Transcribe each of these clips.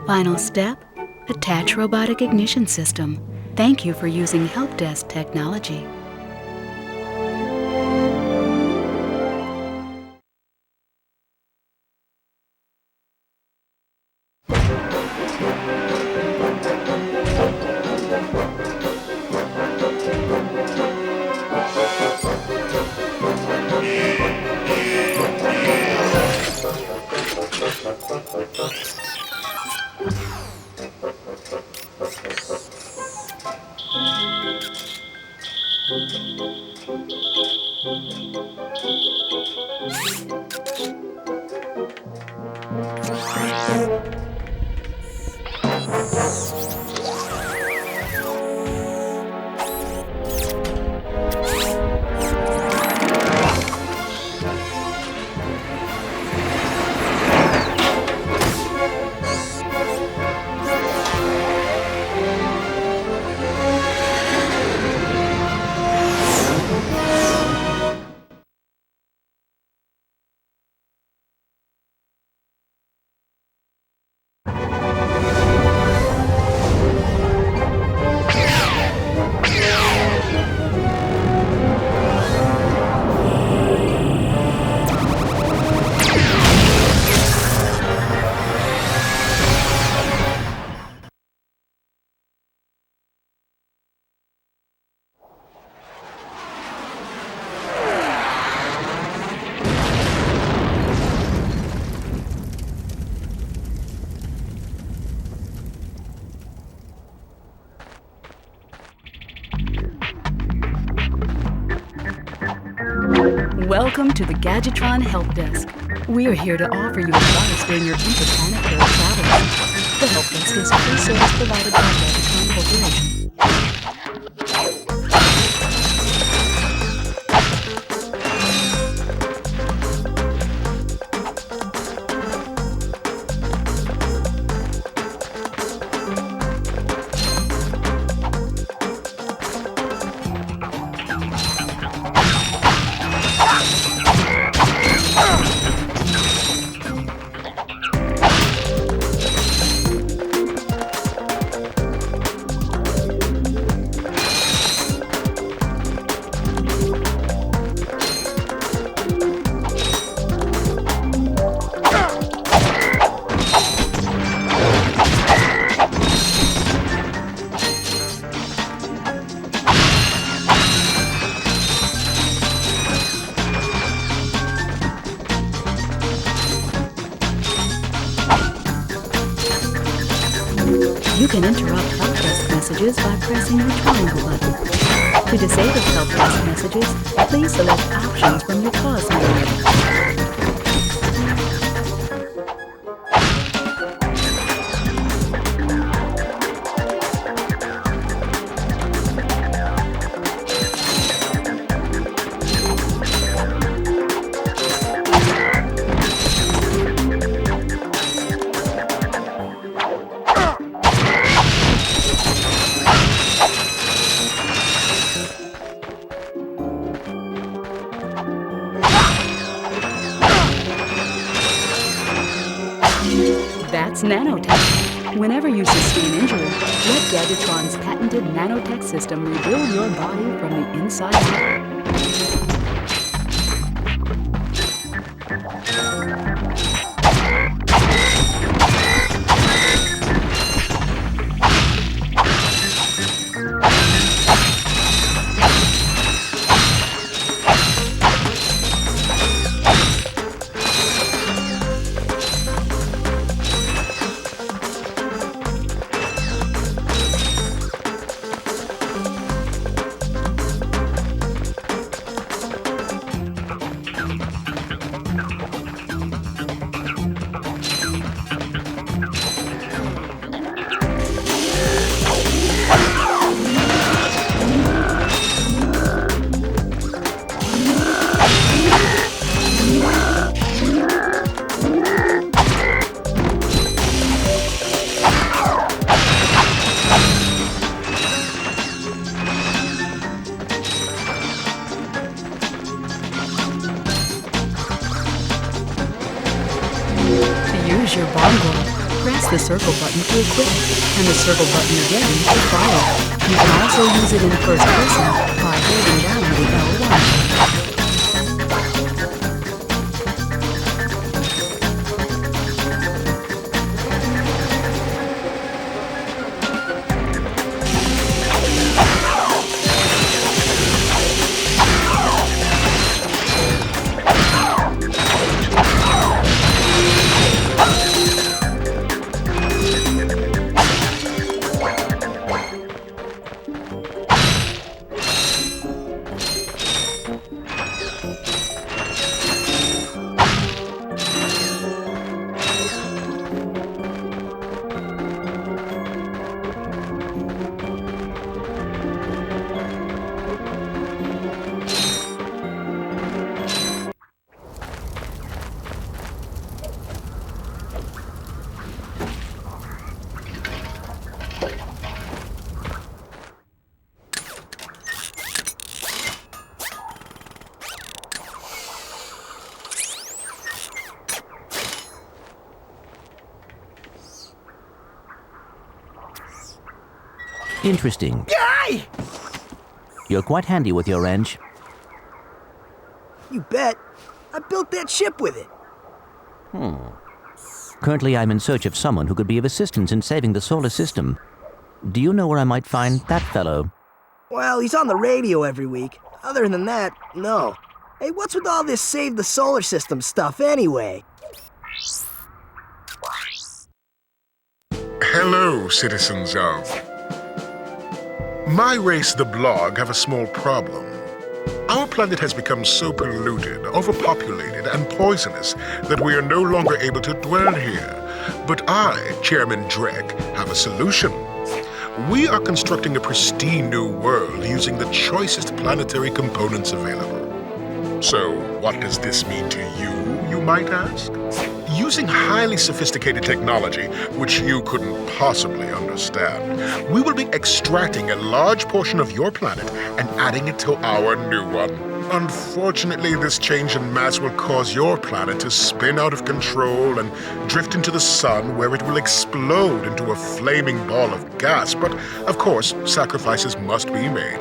Final step, attach robotic ignition system. Thank you for using help desk technology. Welcome to the Gadgetron Help Desk. We are here to offer you advice during your interplanetary travels. The Help Desk is a free service provided by Gadgetron Corporation. You can interrupt help desk messages by pressing the triangle button. To disable help desk messages, please select options from your pause menu. That's nanotech. Whenever you sustain injury, let Gadgetron's patented nanotech system rebuild your body from the inside out. Use your bomb glove. Press the circle button to equip, and the circle button again to fire. You can also use it in first person by holding down the L1. Interesting. Yay! You're quite handy with your wrench. You bet. I built that ship with it. Currently, I'm in search of someone who could be of assistance in saving the solar system. Do you know where I might find that fellow? Well, he's on the radio every week. Other than that, no. Hey, what's with all this save the solar system stuff anyway? Hello, citizens of... My race, the Blog, have a small problem. Our planet has become so polluted, overpopulated, and poisonous that we are no longer able to dwell here. But I, Chairman Drek, have a solution. We are constructing a pristine new world using the choicest planetary components available. So, what does this mean to you might ask? Using highly sophisticated technology, which you couldn't possibly understand, we will be extracting a large portion of your planet and adding it to our new one. Unfortunately, this change in mass will cause your planet to spin out of control and drift into the sun, where it will explode into a flaming ball of gas. But, of course, sacrifices must be made.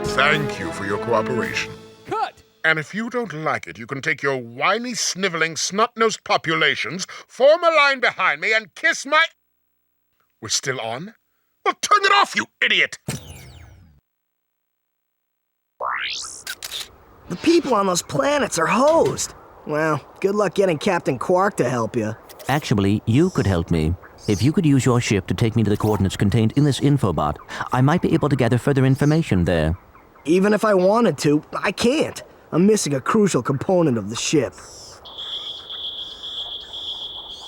Thank you for your cooperation. Cut! And if you don't like it, you can take your whiny, sniveling, snot-nosed populations, form a line behind me, and kiss my... We're still on? Well, turn it off, you idiot! The people on those planets are hosed. Well, good luck getting Captain Quark to help you. Actually, you could help me. If you could use your ship to take me to the coordinates contained in this infobot, I might be able to gather further information there. Even if I wanted to, I can't. I'm missing a crucial component of the ship.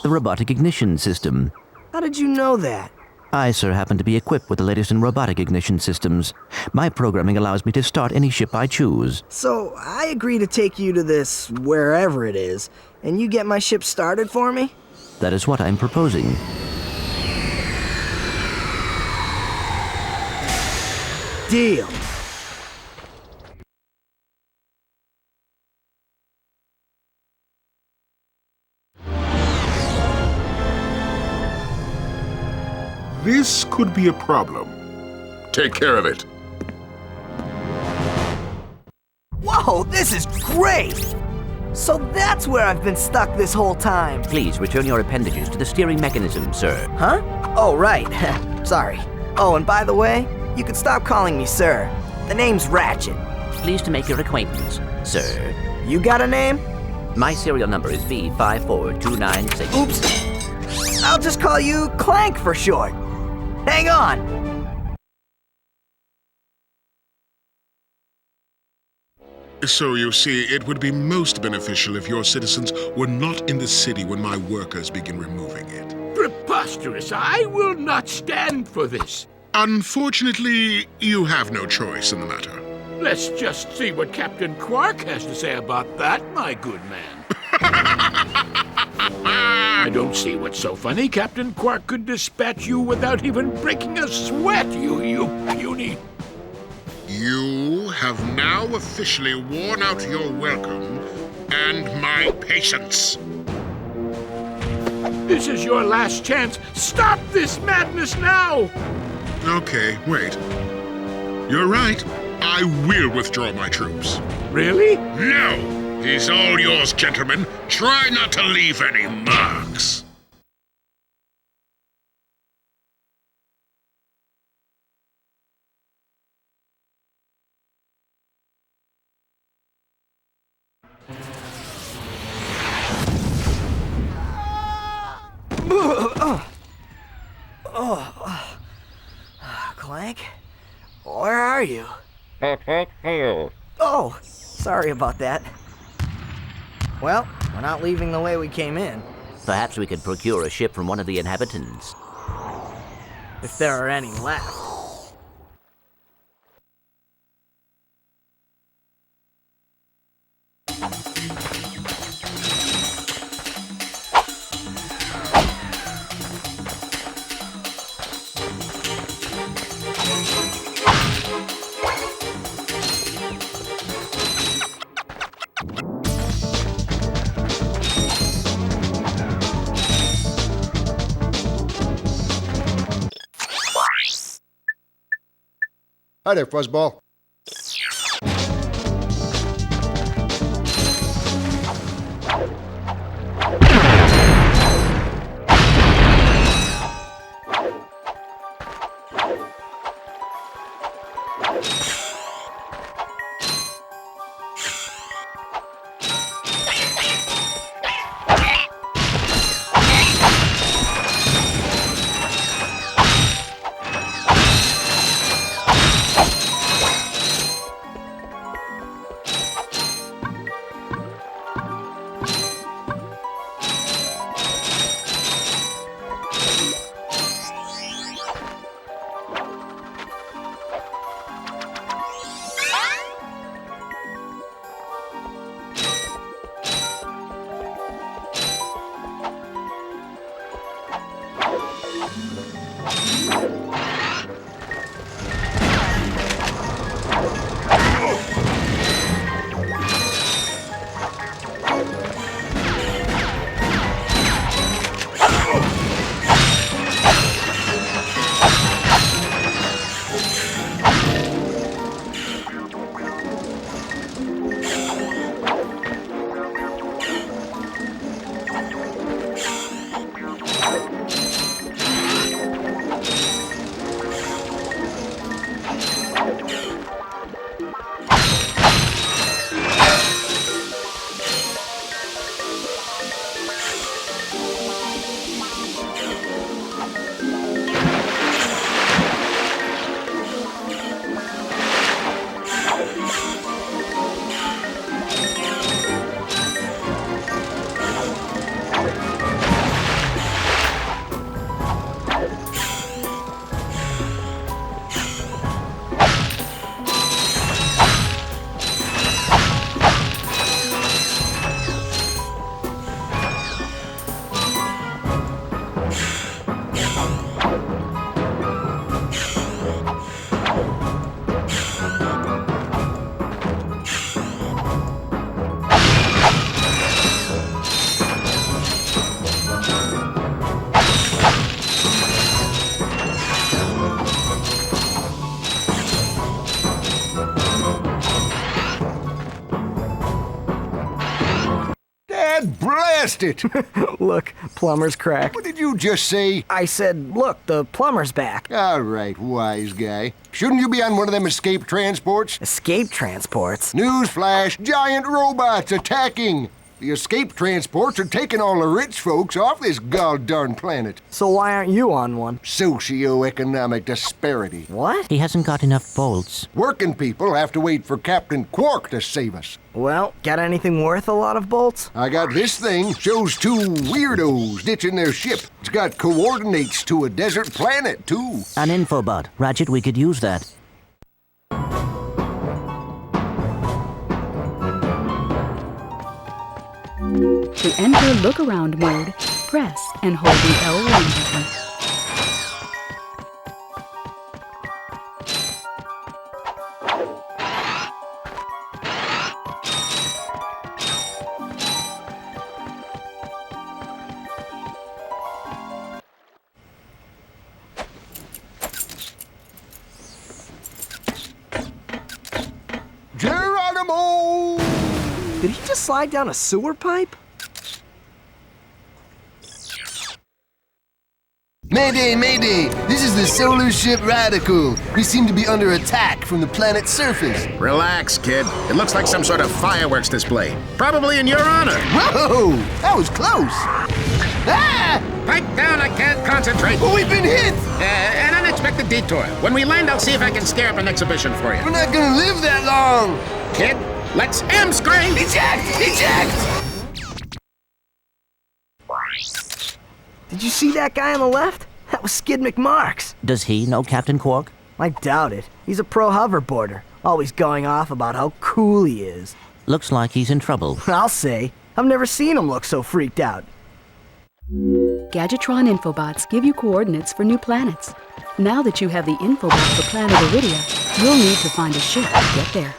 The robotic ignition system. How did you know that? I, sir, happen to be equipped with the latest in robotic ignition systems. My programming allows me to start any ship I choose. So, I agree to take you to this, wherever it is, and you get my ship started for me? That is what I'm proposing. Deal. this could be a problem. Take care of it. Whoa, this is great! So that's where I've been stuck this whole time. Please return your appendages to the steering mechanism, sir. Huh? Oh, right. Sorry. Oh, and by the way, you can stop calling me sir. The name's Ratchet. Pleased to make your acquaintance, sir. You got a name? My serial number is B54296. Oops. I'll just call you Clank for short. Hang on. So you see, it would be most beneficial if your citizens were not in the city when my workers begin removing it. Preposterous! I will not stand for this. Unfortunately, you have no choice in the matter. Let's just see what Captain Quark has to say about that, my good man. I don't see what's so funny. Captain Quark could dispatch you without even breaking a sweat, you puny... You have now officially worn out your welcome and my patience. This is your last chance. Stop this madness now! Okay, wait. You're right. I will withdraw my troops. Really? No! He's all yours, gentlemen. Try not to leave any marks. Clank? Where are you? Oh, sorry about that. Well, we're not leaving the way we came in. Perhaps we could procure a ship from one of the inhabitants. If there are any left. Hi there, Fuzzball. lost it. Look, plumber's crack. What did you just say? I said, look, the plumber's back. All right, wise guy. Shouldn't you be on one of them escape transports? Escape transports? Newsflash, giant robots attacking. The escape transports are taking all the rich folks off this god-darn planet. So why aren't you on one? Socioeconomic disparity. What? He hasn't got enough bolts. Working people have to wait for Captain Quark to save us. Well, got anything worth a lot of bolts? I got this thing. Shows two weirdos ditching their ship. It's got coordinates to a desert planet, too. An infobot. Ratchet, we could use that. To enter look-around mode, press and hold the L1 button. Geronimo! Did he just slide down a sewer pipe? Mayday, mayday! This is the solar ship Radical. We seem to be under attack from the planet's surface. Relax, kid. It looks like some sort of fireworks display. Probably in your honor. Whoa! That was close! Ah! Pipe down, I can't concentrate. But we've been hit! An unexpected detour. When we land, I'll see if I can scare up an exhibition for you. We're not gonna live that long! Kid, let's M-scrape! Eject! Eject! Did you see that guy on the left? That was Skid McMarks. Does he know Captain Quark? I doubt it. He's a pro hoverboarder, always going off about how cool he is. Looks like he's in trouble. I'll say, I've never seen him look so freaked out. Gadgetron infobots give you coordinates for new planets. Now that you have the infobot for planet Iridia, you'll need to find a ship to get there.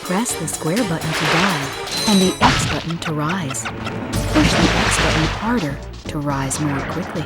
Press the square button to dive and the X button to rise. Push the X button harder to rise more quickly.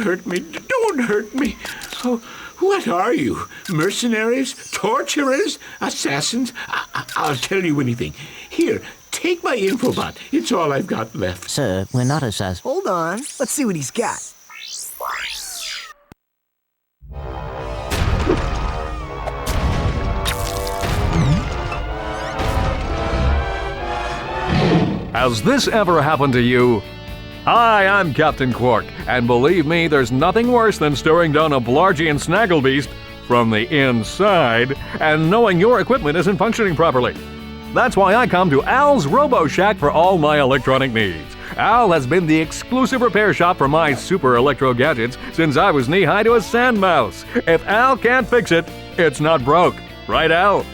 hurt me. Don't hurt me. Oh, what are you? Mercenaries? Torturers? Assassins? I'll tell you anything. Here, take my infobot. It's all I've got left. Sir, we're not assassins. Hold on. Let's see what he's got. Has this ever happened to you? Hi, I'm Captain Quark, and believe me, there's nothing worse than staring down a Blargian snagglebeast from the inside and knowing your equipment isn't functioning properly. That's why I come to Al's RoboShack for all my electronic needs. Al has been the exclusive repair shop for my super electro gadgets since I was knee-high to a sand mouse. If Al can't fix it, it's not broke. Right, Al?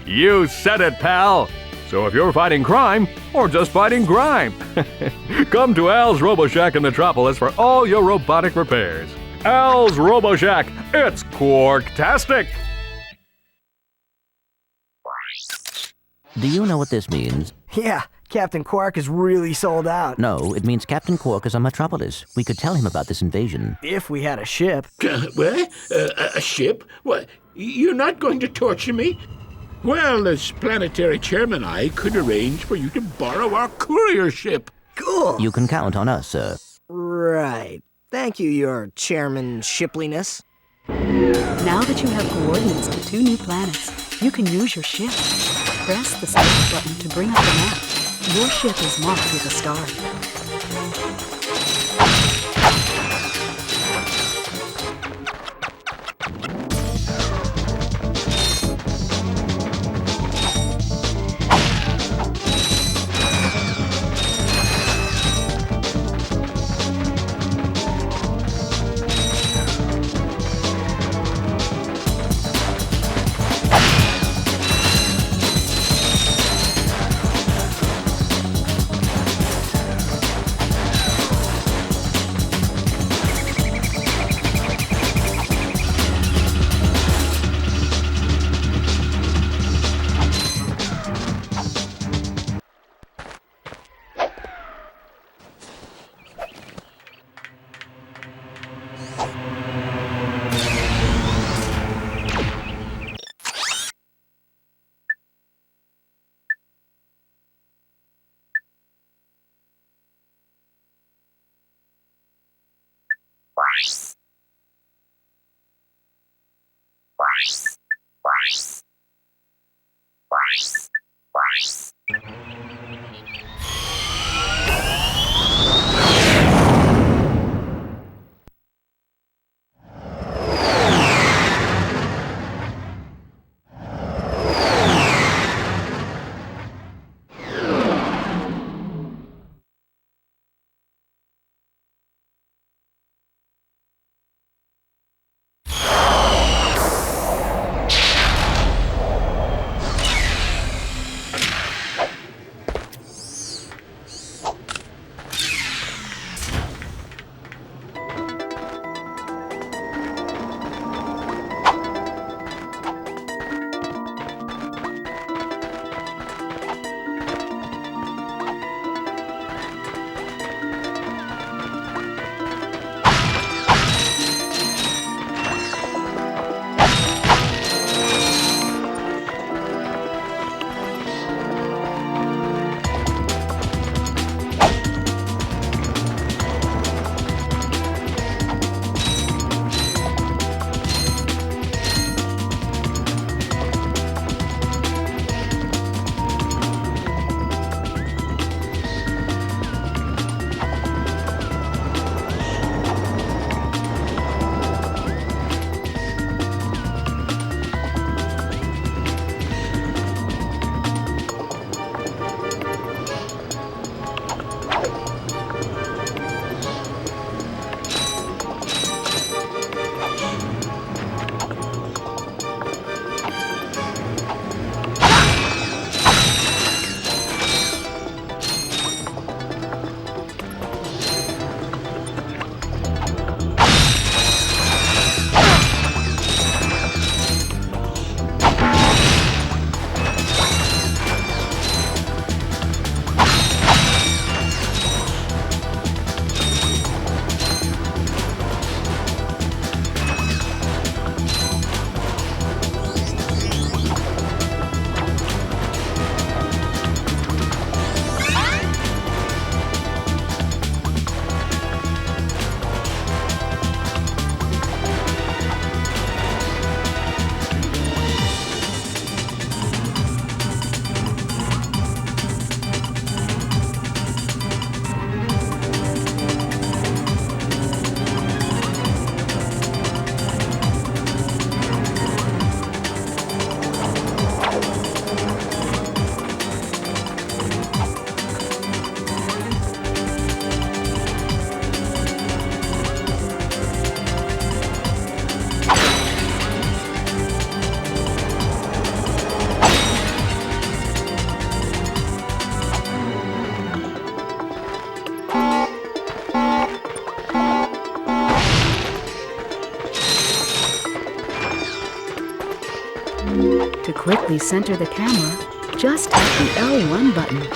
You said it, pal! So if you're fighting crime, or just fighting grime, come to Al's RoboShack in Metropolis for all your robotic repairs. Al's RoboShack, it's Quarktastic! Do you know what this means? Yeah, Captain Quark is really sold out. No, it means Captain Quark is on Metropolis. We could tell him about this invasion. If we had a ship. What? A ship? What? You're not going to torture me? Well, as planetary chairman, I could arrange for you to borrow our courier ship. Cool. You can count on us, sir. Right. Thank you, your chairman shipliness. Now that you have coordinates to 2 new planets, you can use your ship. Press the select button to bring up the map. Your ship is marked with a star. To quickly center the camera, just tap the L1 button.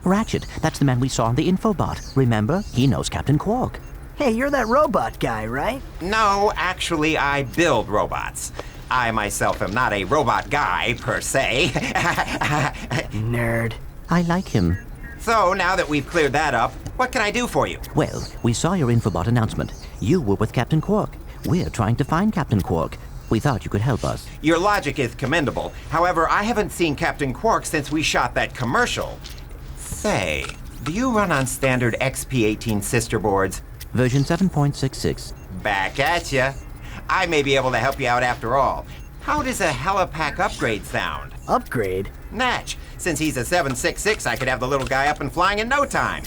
Ratchet, that's the man we saw on the infobot. Remember? He knows Captain Quark. Hey, you're that robot guy, right? No, actually, I build robots. I myself am not a robot guy, per se. Nerd. I like him. So, now that we've cleared that up, what can I do for you? Well, we saw your infobot announcement. You were with Captain Quark. We're trying to find Captain Quark. We thought you could help us. Your logic is commendable. However, I haven't seen Captain Quark since we shot that commercial. Say, do you run on standard XP18 sister boards? Version 7.66. Back at ya. I may be able to help you out after all. How does a helipack upgrade sound? Upgrade? Natch. Since he's a 766, I could have the little guy up and flying in no time.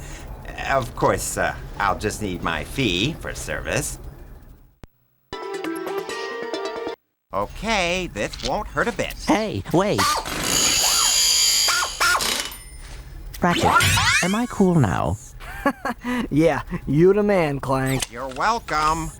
Of course, I'll just need my fee for service. Okay, this won't hurt a bit. Hey, wait. Ratchet, am I cool now? Yeah, you the man, Clank. You're welcome.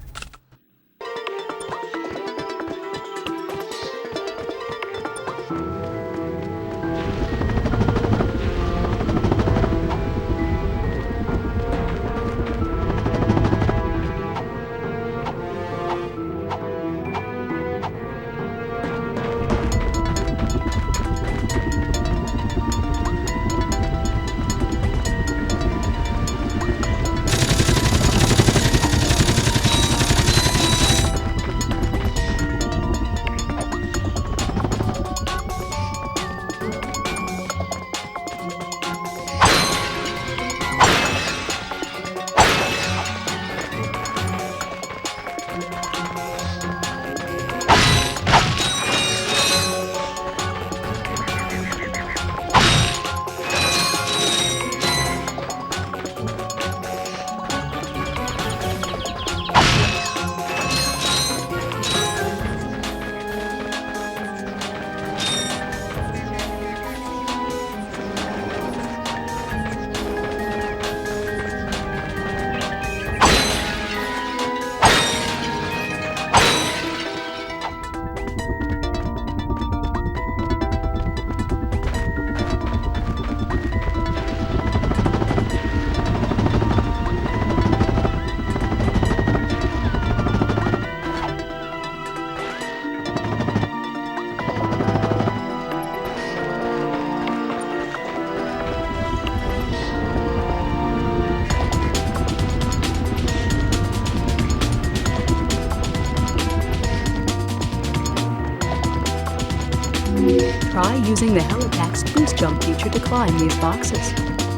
Try using the Helipack's boost jump feature to climb these boxes.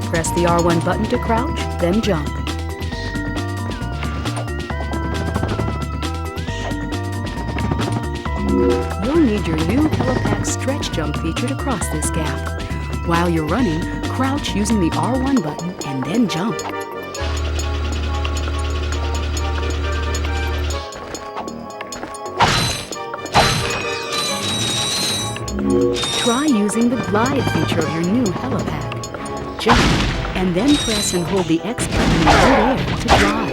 Press the R1 button to crouch, then jump. You'll need your new Helipack stretch jump feature to cross this gap. While you're running, crouch using the R1 button and then jump. Try using the glide feature of your new Helipack. Jump, and then press and hold the X button in midair to glide.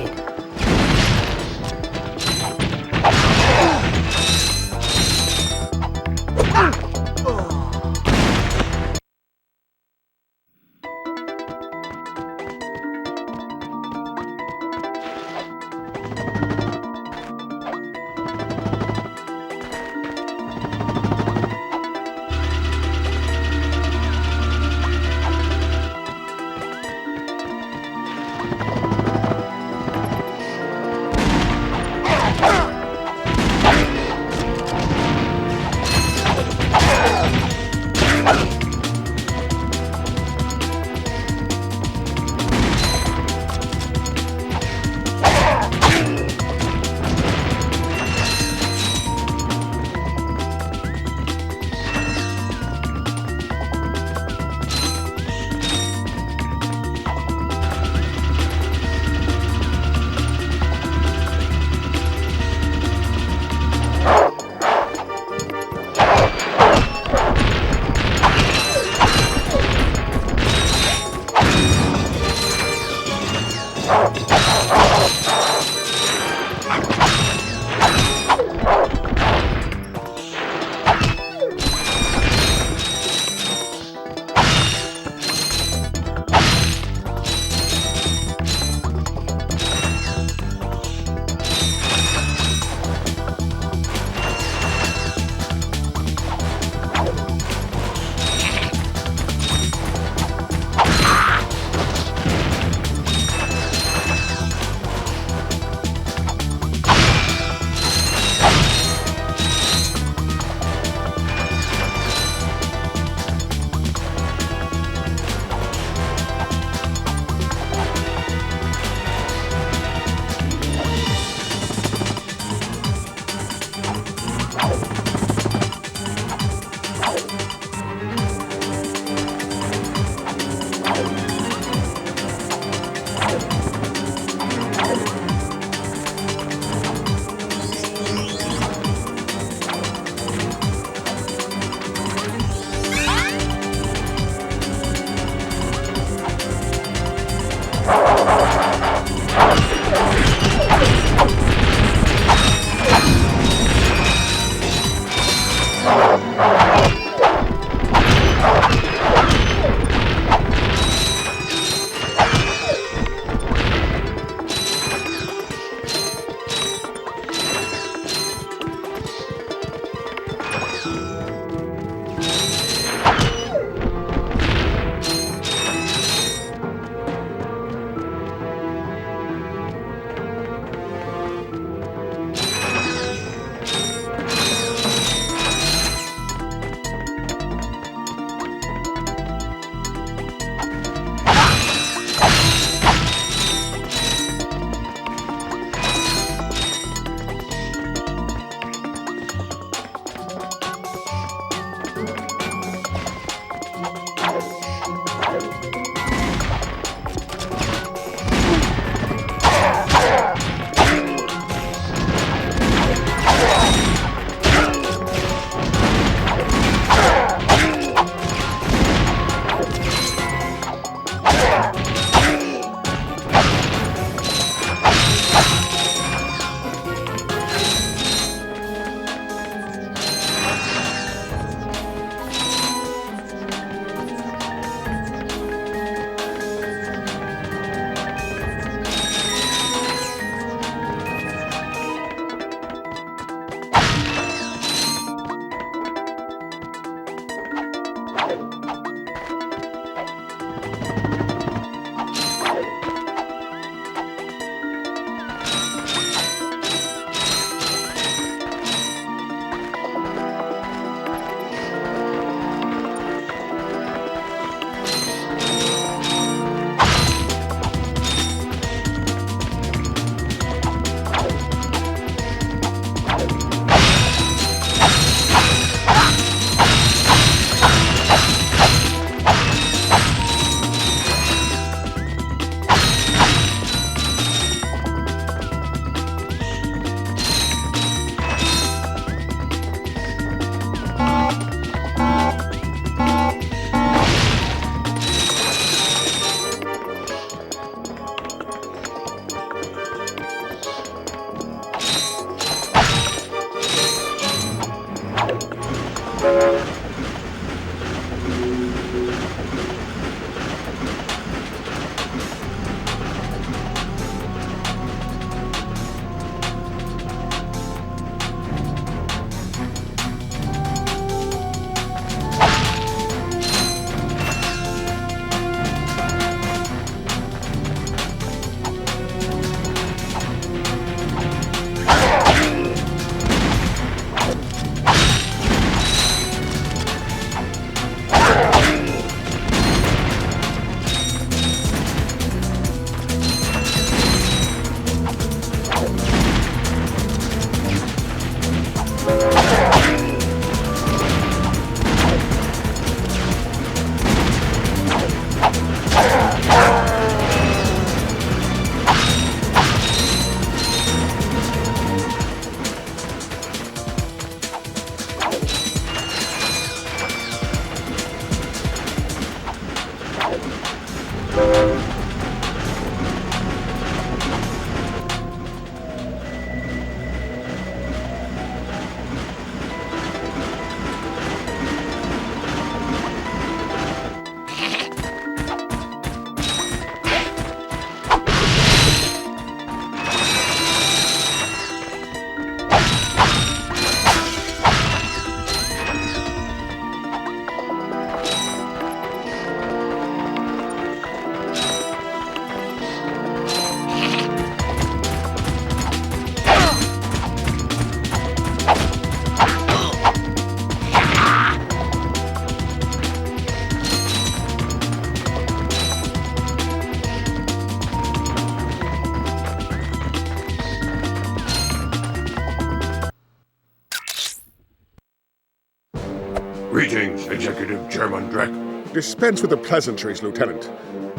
Greetings, Executive Chairman Drek. Dispense with the pleasantries, Lieutenant.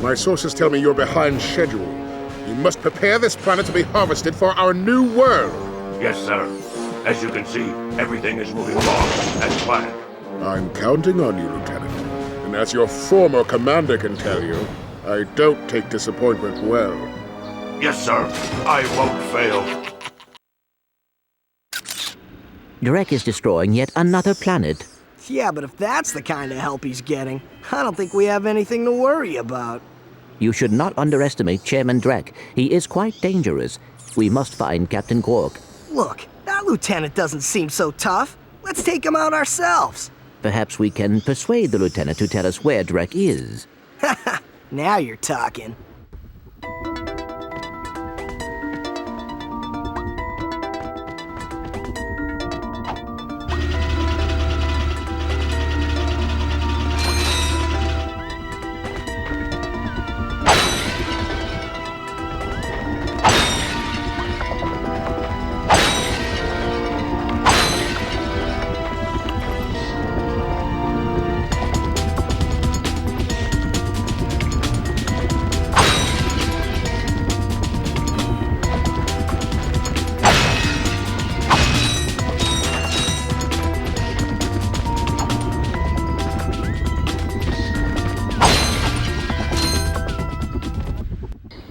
My sources tell me you're behind schedule. You must prepare this planet to be harvested for our new world. Yes, sir. As you can see, everything is moving along as planned. I'm counting on you, Lieutenant. And as your former commander can tell you, I don't take disappointment well. Yes, sir. I won't fail. Drek is destroying yet another planet. Yeah, but if that's the kind of help he's getting, I don't think we have anything to worry about. You should not underestimate Chairman Drek. He is quite dangerous. We must find Captain Quark. Look, that lieutenant doesn't seem so tough. Let's take him out ourselves. Perhaps we can persuade the lieutenant to tell us where Drek is. Now you're talking.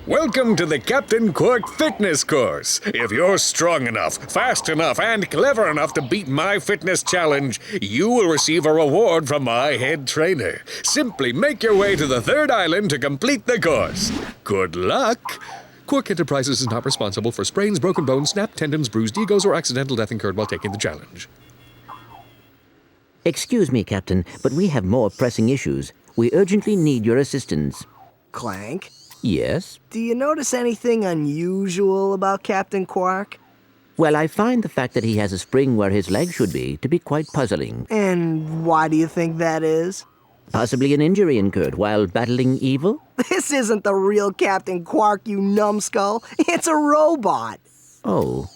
Welcome to the Captain Quark Fitness Course. If you're strong enough, fast enough, and clever enough to beat my fitness challenge, you will receive a reward from my head trainer. Simply make your way to the third island to complete the course. Good luck! Quark Enterprises is not responsible for sprains, broken bones, snapped tendons, bruised egos, or accidental death incurred while taking the challenge. Excuse me, Captain, but we have more pressing issues. We urgently need your assistance. Clank? Yes? Do you notice anything unusual about Captain Quark? Well, I find the fact that he has a spring where his leg should be to be quite puzzling. And why do you think that is? Possibly an injury incurred while battling evil? This isn't the real Captain Quark, you numbskull. It's a robot. Oh.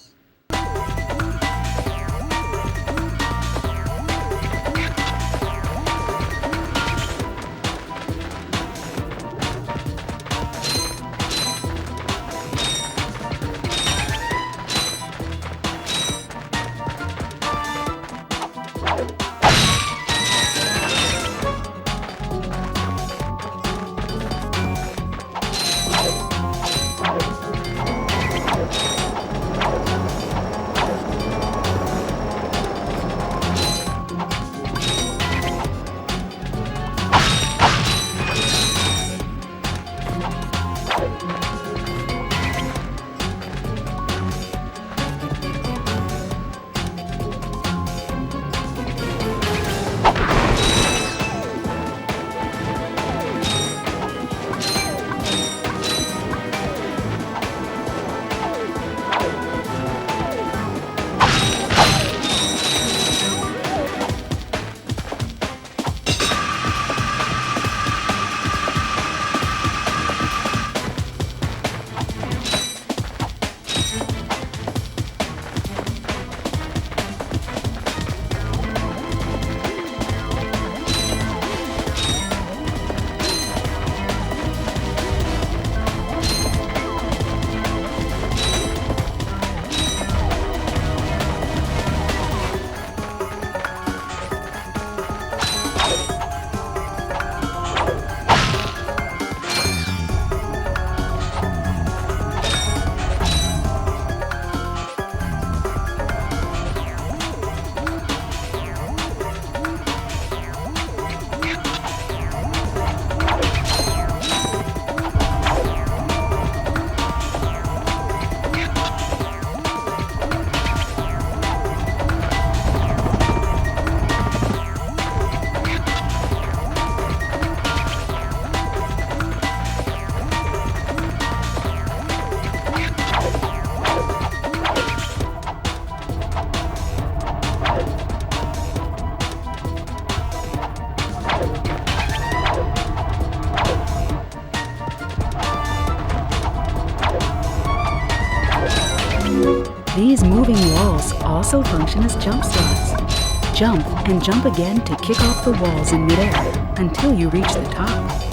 moving walls also function as jump slots. Jump and jump again to kick off the walls in midair until you reach the top.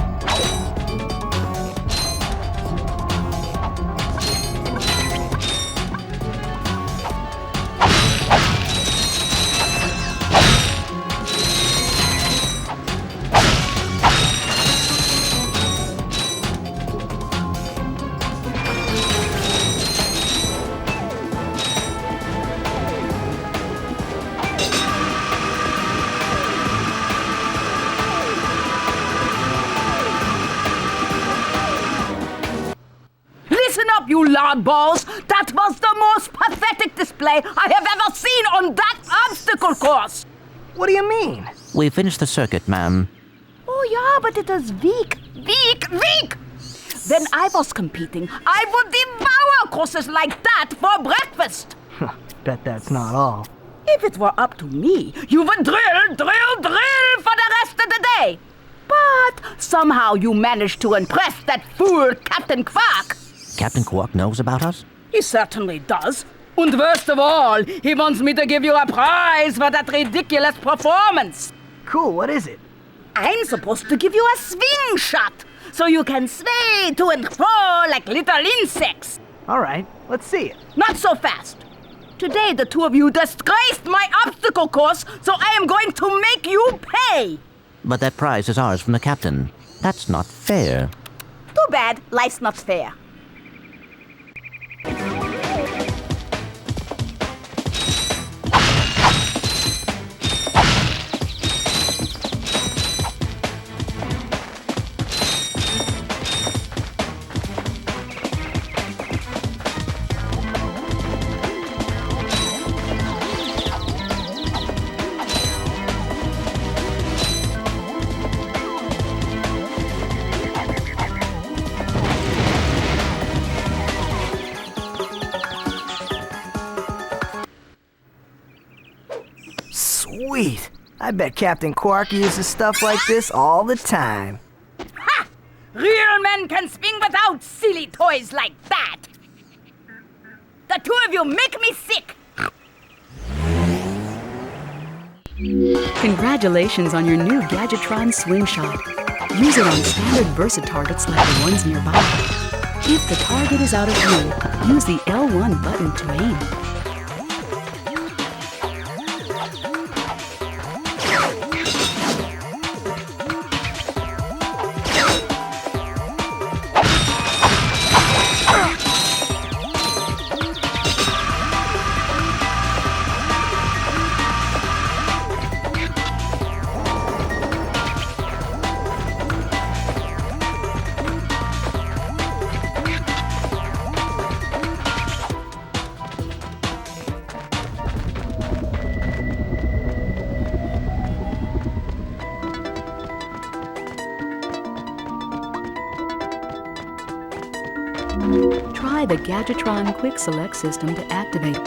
Listen up, you loudballs! That was the most pathetic display I have ever seen on that obstacle course! What do you mean? We finished the circuit, ma'am. Oh yeah, but it is weak. When I was competing, I would devour courses like that for breakfast. Bet that's not all. If it were up to me, you would drill for the rest of the day. But somehow you managed to impress that fool Captain Quark. Captain Quark knows about us? He certainly does. And worst of all, he wants me to give you a prize for that ridiculous performance. Cool, what is it? I'm supposed to give you a swing shot, so you can sway to and fro like little insects. All right, let's see it. Not so fast. Today, the two of you disgraced my obstacle course, so I am going to make you pay. But that prize is ours from the captain. That's not fair. Too bad. Life's not fair. Sweet. I bet Captain Quark uses stuff like this all the time. Ha! Real men can swing without silly toys like that. The two of you make me sick. Congratulations on your new Gadgetron Swing Shot. Use it on standard Versa targets like the ones nearby. If the target is out of view, use the L1 button to aim. Try the Gadgetron Quick Select system to activate.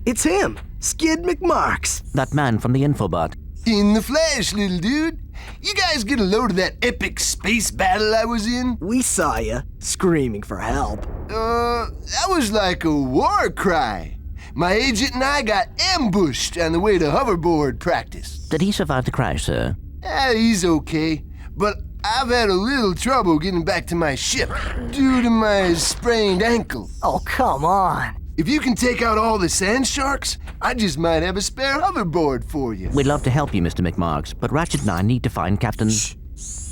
It's him, Skid McMarks. That man from the infobot. In the flesh, little dude. You guys get a load of that epic space battle I was in? We saw you, screaming for help. That was like a war cry. My agent and I got ambushed on the way to hoverboard practice. Did he survive the crash, sir? He's okay, but I've had a little trouble getting back to my ship due to my sprained ankle. Oh, come on. If you can take out all the sand sharks, I just might have a spare hoverboard for you. We'd love to help you, Mr. McMarks, but Ratchet and I need to find Captain...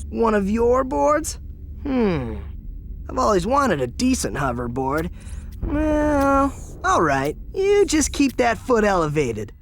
One of your boards? I've always wanted a decent hoverboard. Well, all right. You just keep that foot elevated.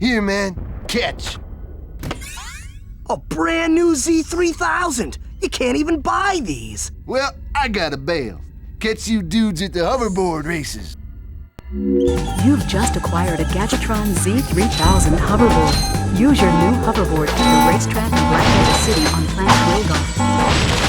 Here, man. Catch. A brand new Z3000. You can't even buy these. Well, I got a bail. Catch you dudes at the hoverboard races. You've just acquired a Gadgetron Z3000 hoverboard. Use your new hoverboard at the racetrack in Ratchet City on Clank Boulevard.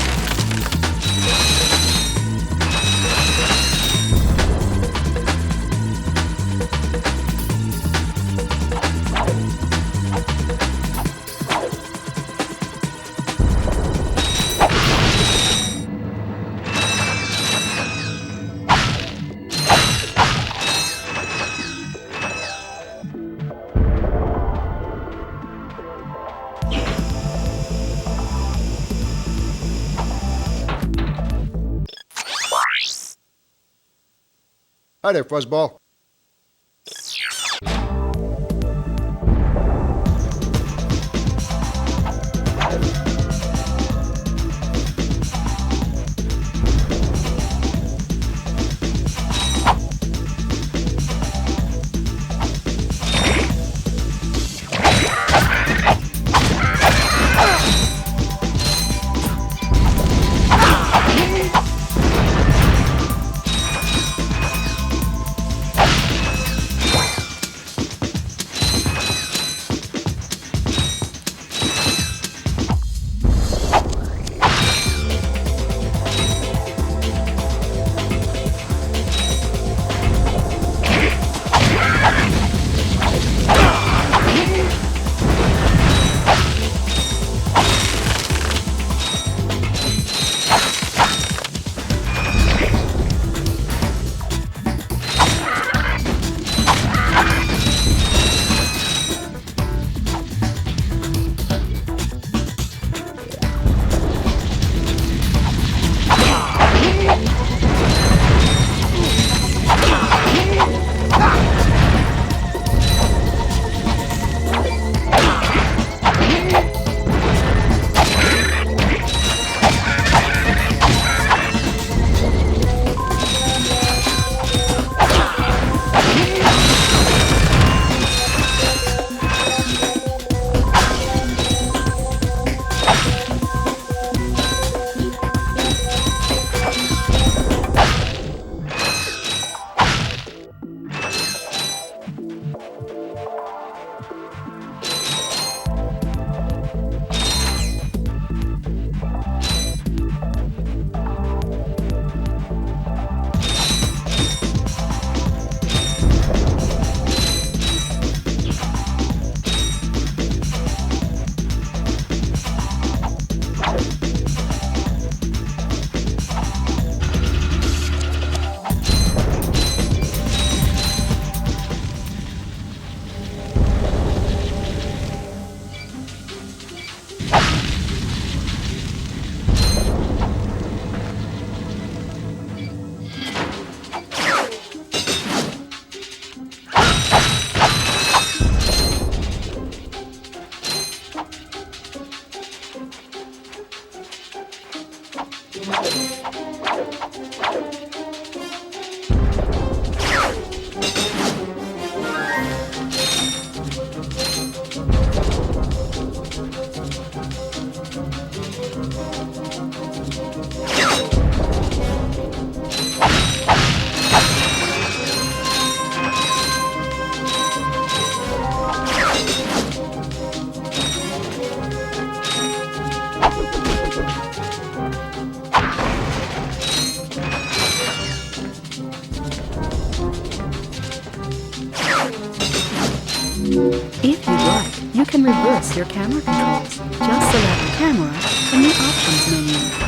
Hi there, Fuzzball. If you'd like, you can reverse your camera controls. Just select Camera from the Options menu.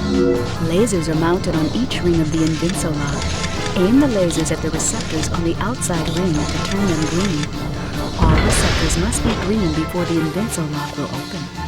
Lasers are mounted on each ring of the Invinso lock. Aim the lasers at the receptors on the outside ring to turn them green. All receptors must be green before the Invinso lock will open.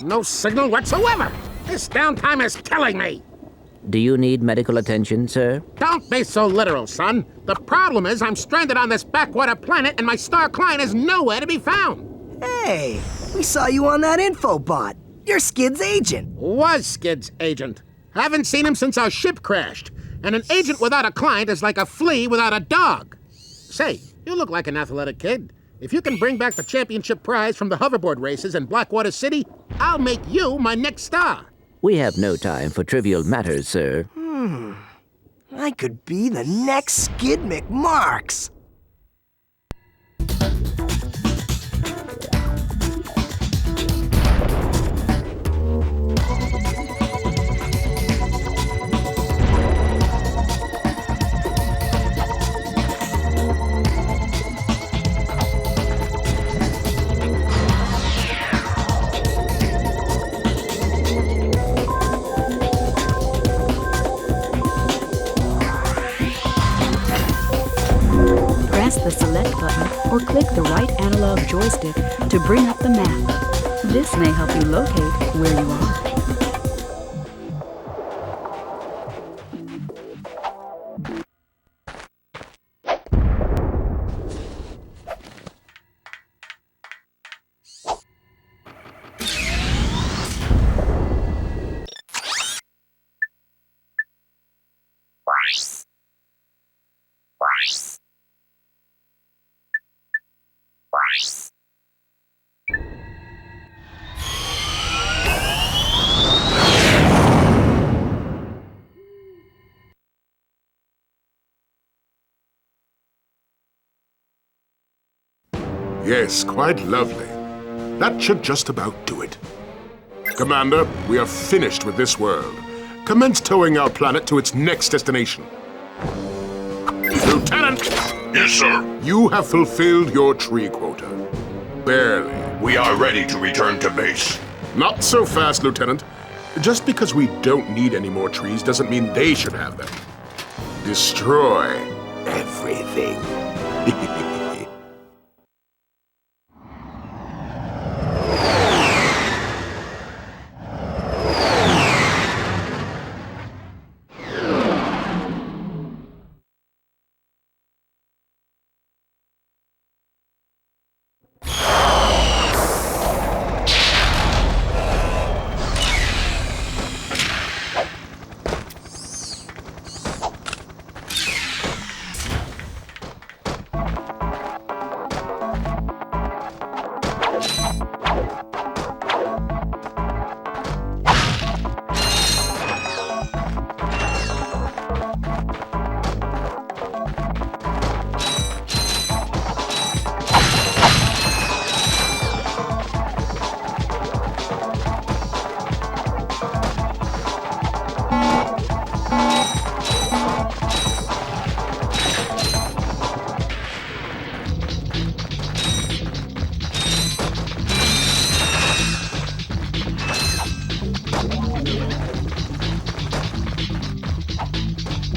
No signal whatsoever. This downtime is killing me. Do you need medical attention, sir? Don't be so literal, son. The problem is I'm stranded on this backwater planet and my star client is nowhere to be found. Hey, we saw you on that infobot. You're Skid's agent. Was Skid's agent. Haven't seen him since our ship crashed. And an agent without a client is like a flea without a dog. Say, you look like an athletic kid. If you can bring back the championship prize from the hoverboard races in Blackwater City, I'll make you my next star. We have no time for trivial matters, sir. I could be the next Skid McMarks. the select button or click the right analog joystick to bring up the map. This may help you locate where you are. Yes, quite lovely. That should just about do it. Commander, we are finished with this world. Commence towing our planet to its next destination. Lieutenant! Yes, sir. You have fulfilled your tree quota. Barely. We are ready to return to base. Not so fast, Lieutenant. Just because we don't need any more trees doesn't mean they should have them. Destroy everything.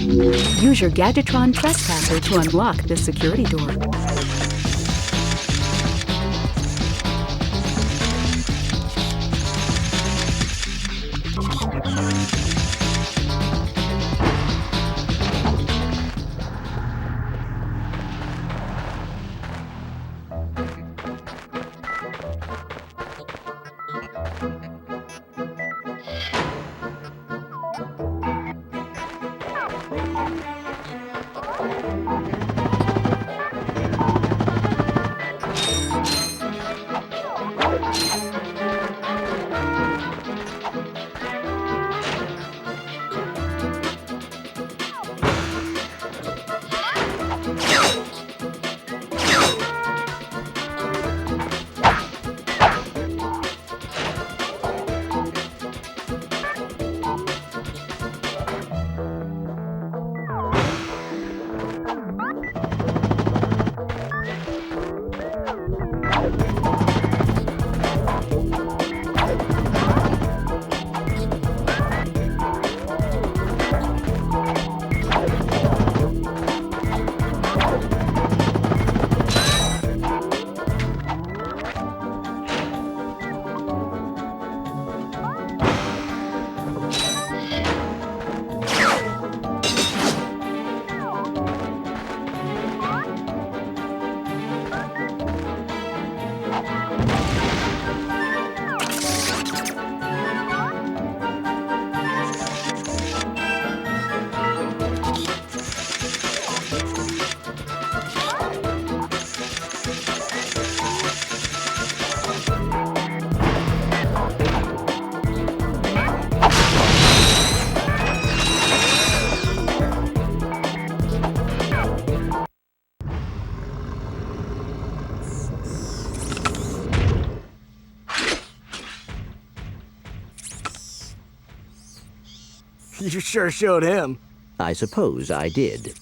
Use your Gadgetron Trespasser to unlock this security door. You sure showed him. I suppose I did.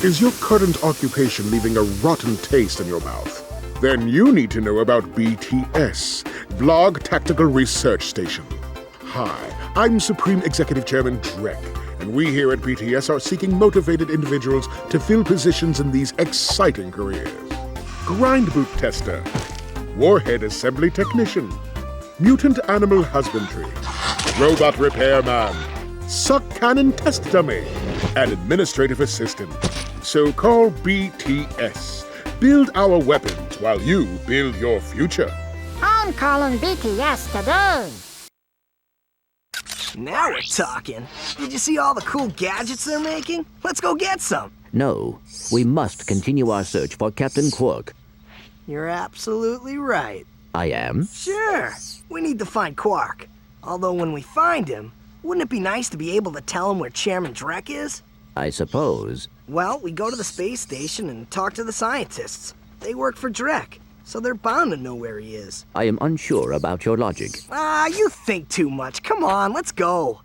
Is your current occupation leaving a rotten taste in your mouth? Then you need to know about BTS, Vlog Tactical Research Station. Hi, I'm Supreme Executive Chairman Drek, and we here at BTS are seeking motivated individuals to fill positions in these exciting careers. Grind boot tester, warhead assembly technician, mutant animal husbandry, robot repairman, suck cannon test dummy, and administrative assistant. So call BTS. Build our weapons while you build your future. I'm calling BTS today. Now we're talking. Did you see all the cool gadgets they're making? Let's go get some. No, we must continue our search for Captain Quark. You're absolutely right. I am? Sure. We need to find Quark. Although when we find him, wouldn't it be nice to be able to tell him where Chairman Drek is? I suppose. Well, we go to the space station and talk to the scientists. They work for Drek, so they're bound to know where he is. I am unsure about your logic. You think too much. Come on, let's go.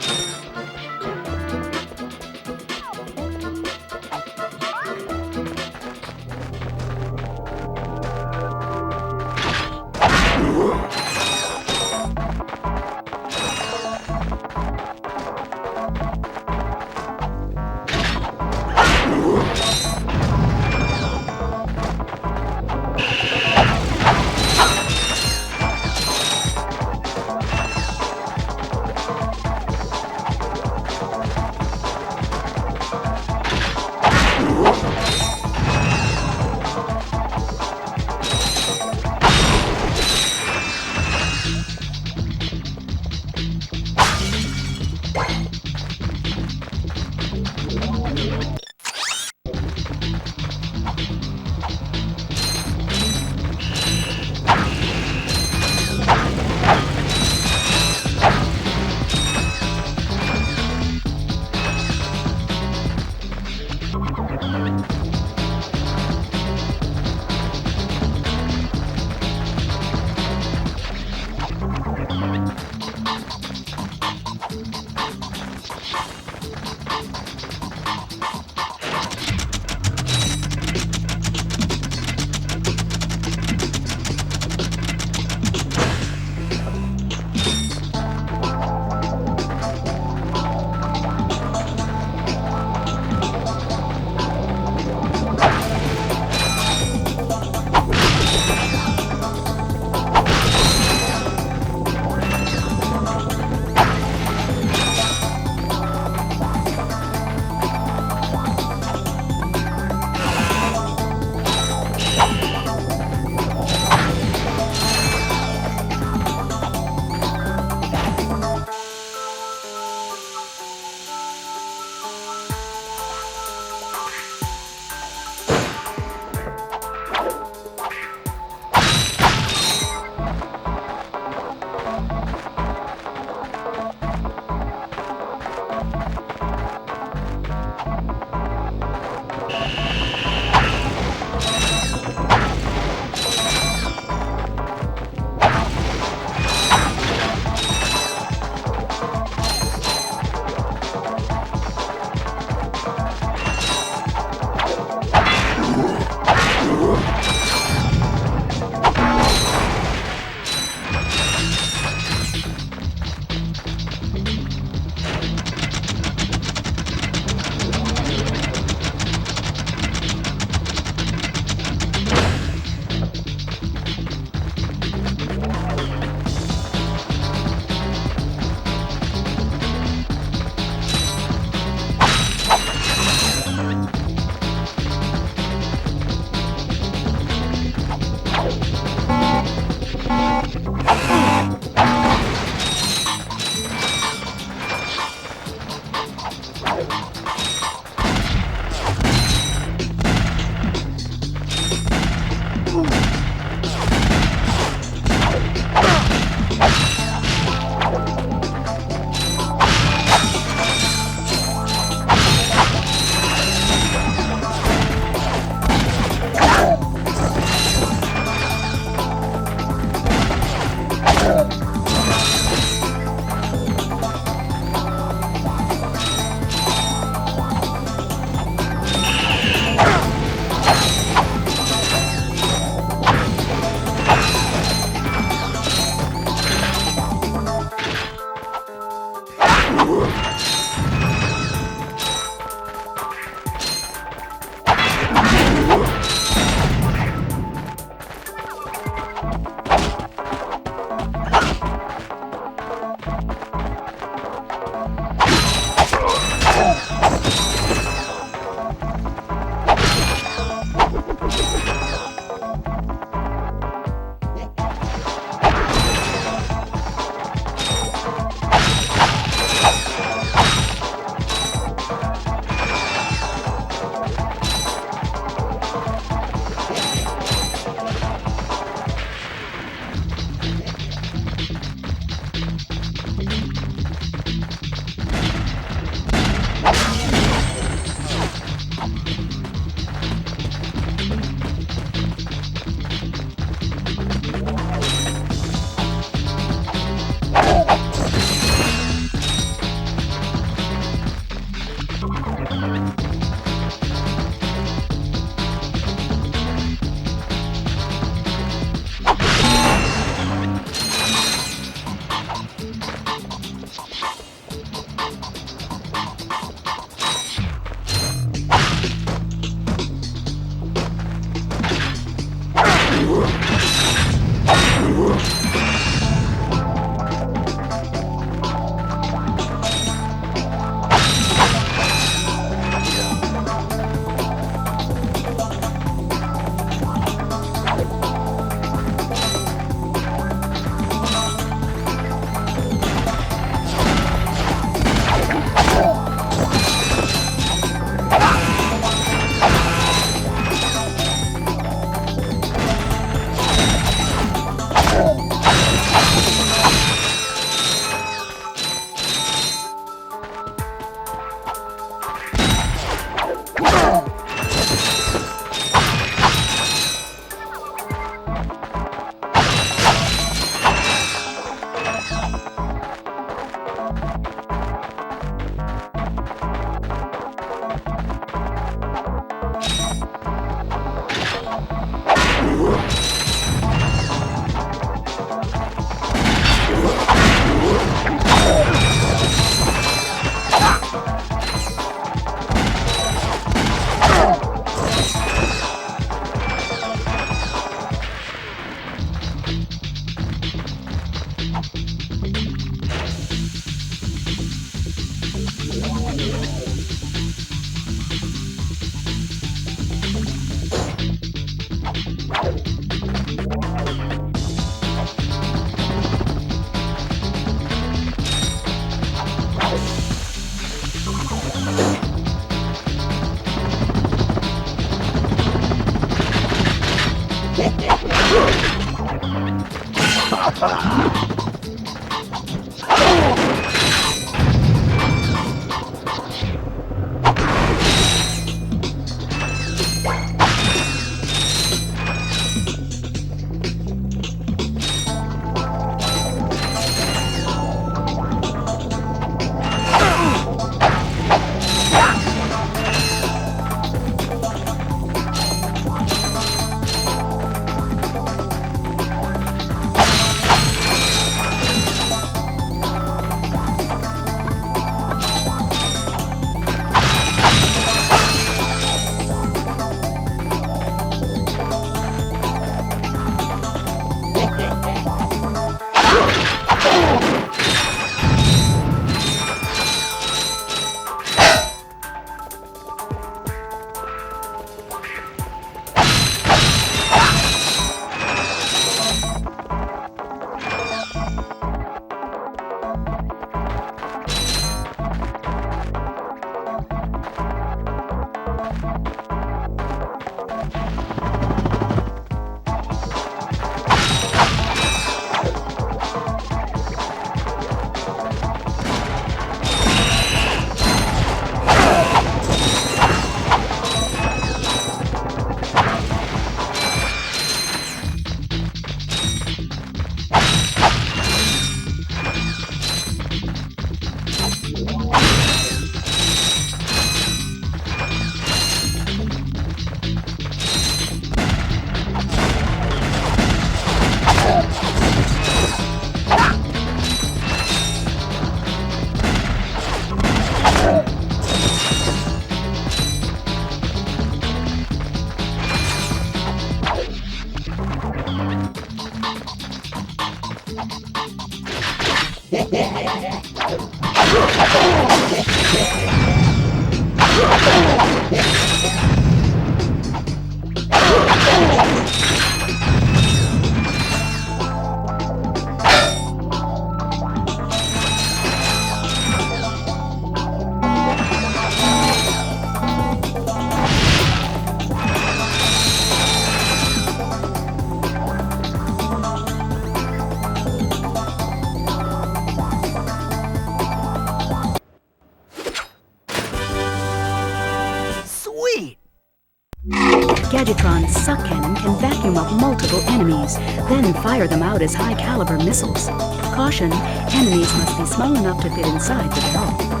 Gadgetron's suck cannon can vacuum up multiple enemies, then fire them out as high-caliber missiles. Caution, enemies must be small enough to fit inside the barrel.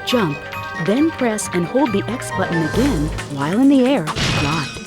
Jump, then press and hold the X button again while in the air to glide.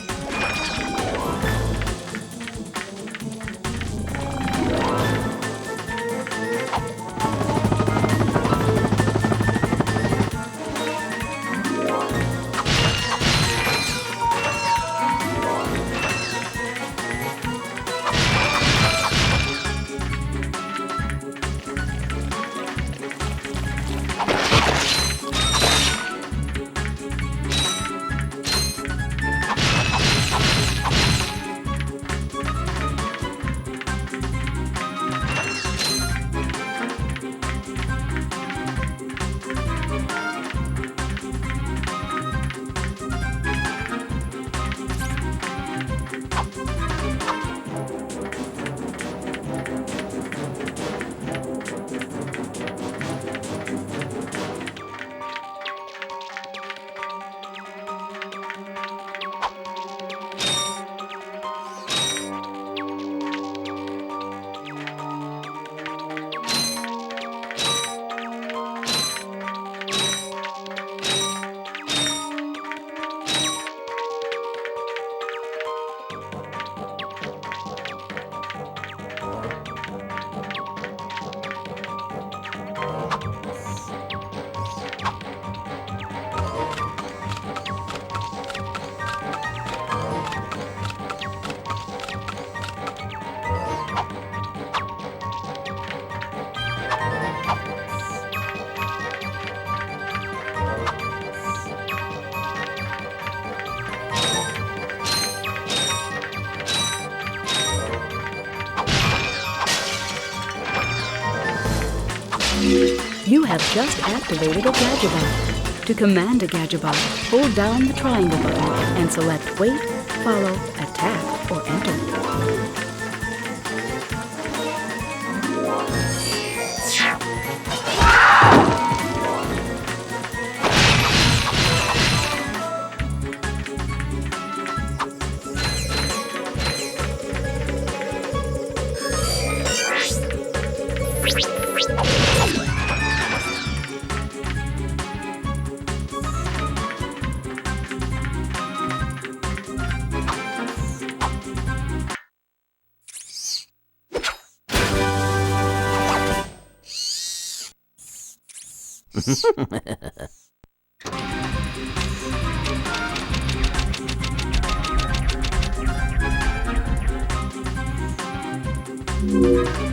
You have just activated a Gadget. To command a Gadget, hold down the triangle button and select Wait, Follow, Attack, or Enter.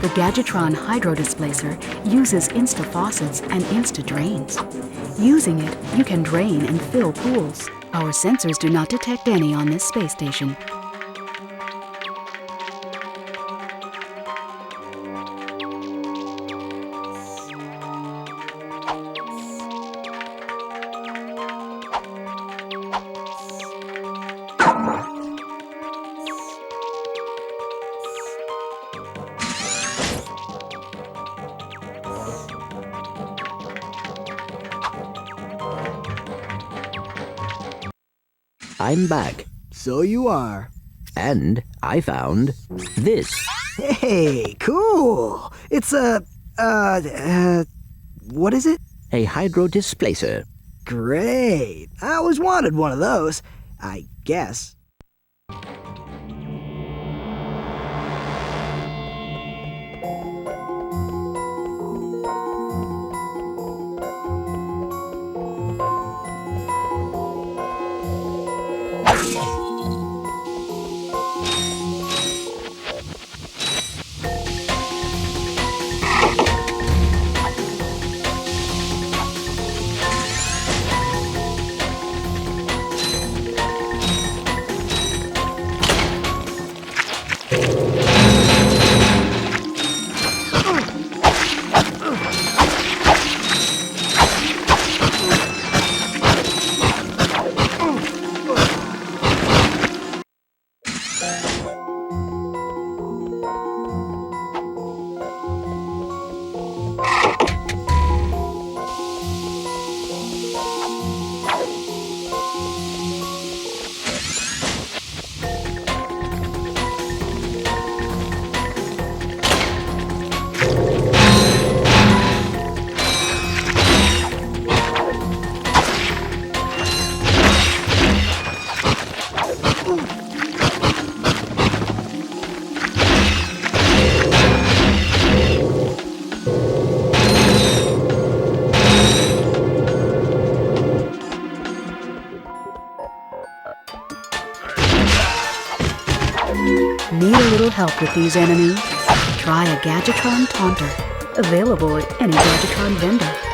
The Gadgetron Hydro Displacer uses Insta-faucets and Insta-drains. Using it, you can drain and fill pools. Our sensors do not detect any on this space station. I'm back. So you are. And I found this. Hey, cool. It's a, what is it? A hydro displacer. Great. I always wanted one of those, I guess. help with these enemies? Try a Gadgetron Taunter. Available at any Gadgetron vendor.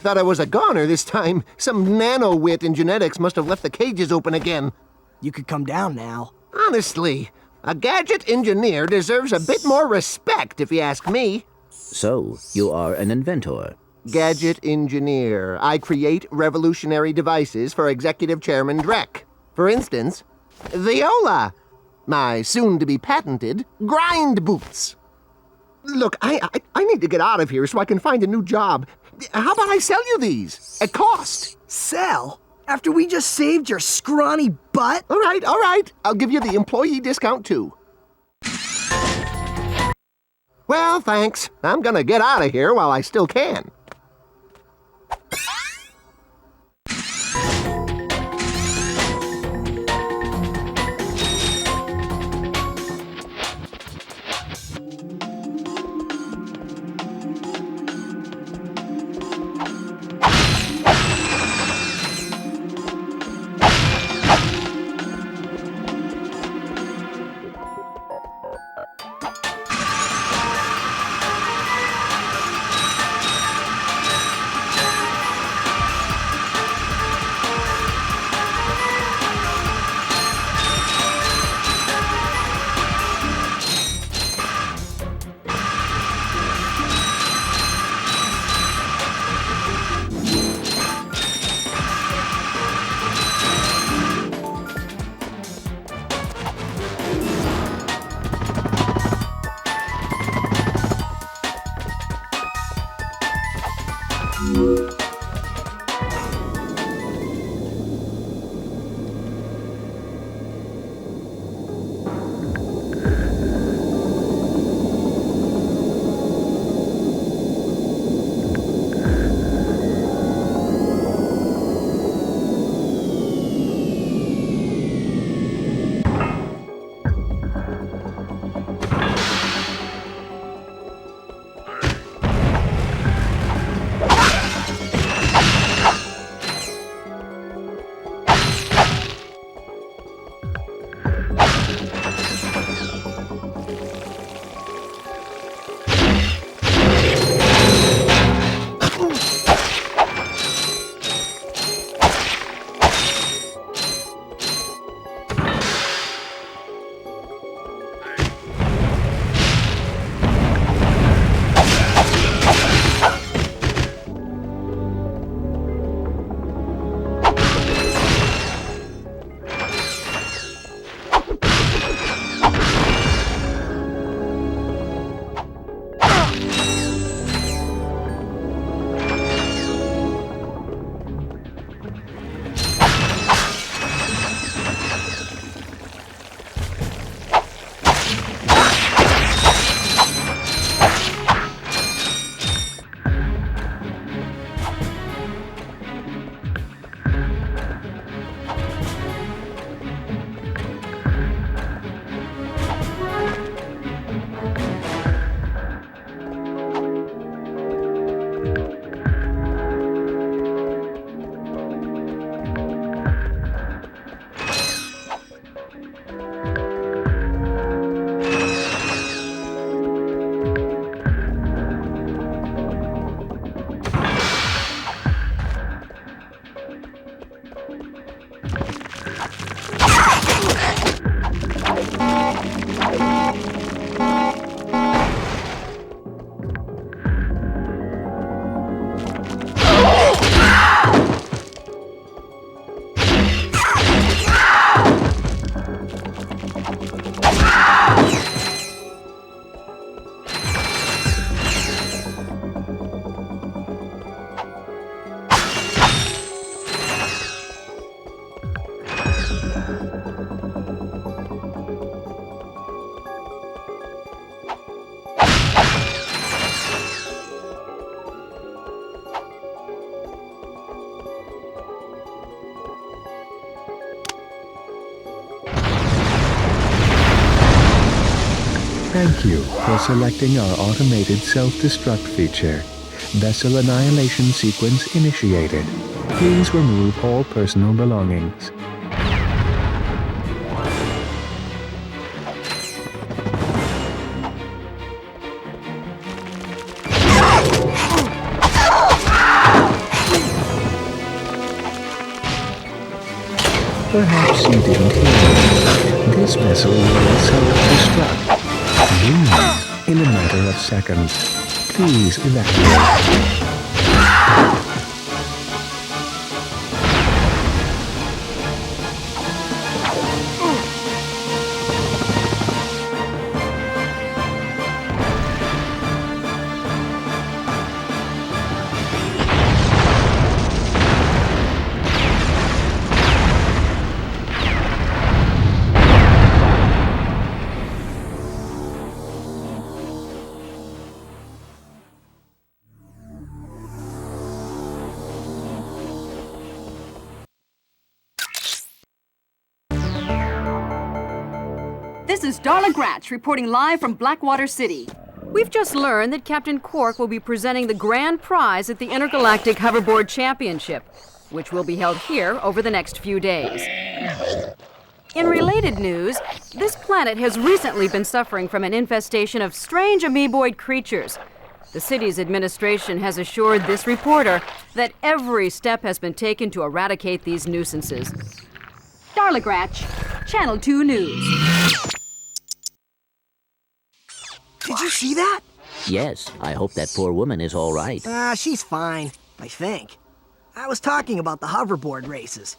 Thought I was a goner this time. Some nano-wit in genetics must have left the cages open again. You could come down now. Honestly, a gadget engineer deserves a bit more respect, if you ask me. So, you are an inventor. Gadget engineer. I create revolutionary devices for Executive Chairman Drek. For instance, Viola. My soon-to-be patented grind boots. Look, I need to get out of here so I can find a new job. How about I sell you these? At cost. Sell? After we just saved your scrawny butt? All right. I'll give you the employee discount, too. Well, thanks. I'm gonna get out of here while I still can. Thank you for selecting our automated self-destruct feature. Vessel annihilation sequence initiated. Please remove all personal belongings. Perhaps you didn't hear. This vessel will self-destruct. In a matter of seconds. Please evacuate. This is Darla Gratch reporting live from Blackwater City. We've just learned that Captain Quark will be presenting the grand prize at the Intergalactic Hoverboard Championship, which will be held here over the next few days. In related news, this planet has recently been suffering from an infestation of strange amoeboid creatures. The city's administration has assured this reporter that every step has been taken to eradicate these nuisances. Darla Gratch, Channel 2 News. Did you see that? Yes, I hope that poor woman is all right. She's fine, I think. I was talking about the hoverboard races.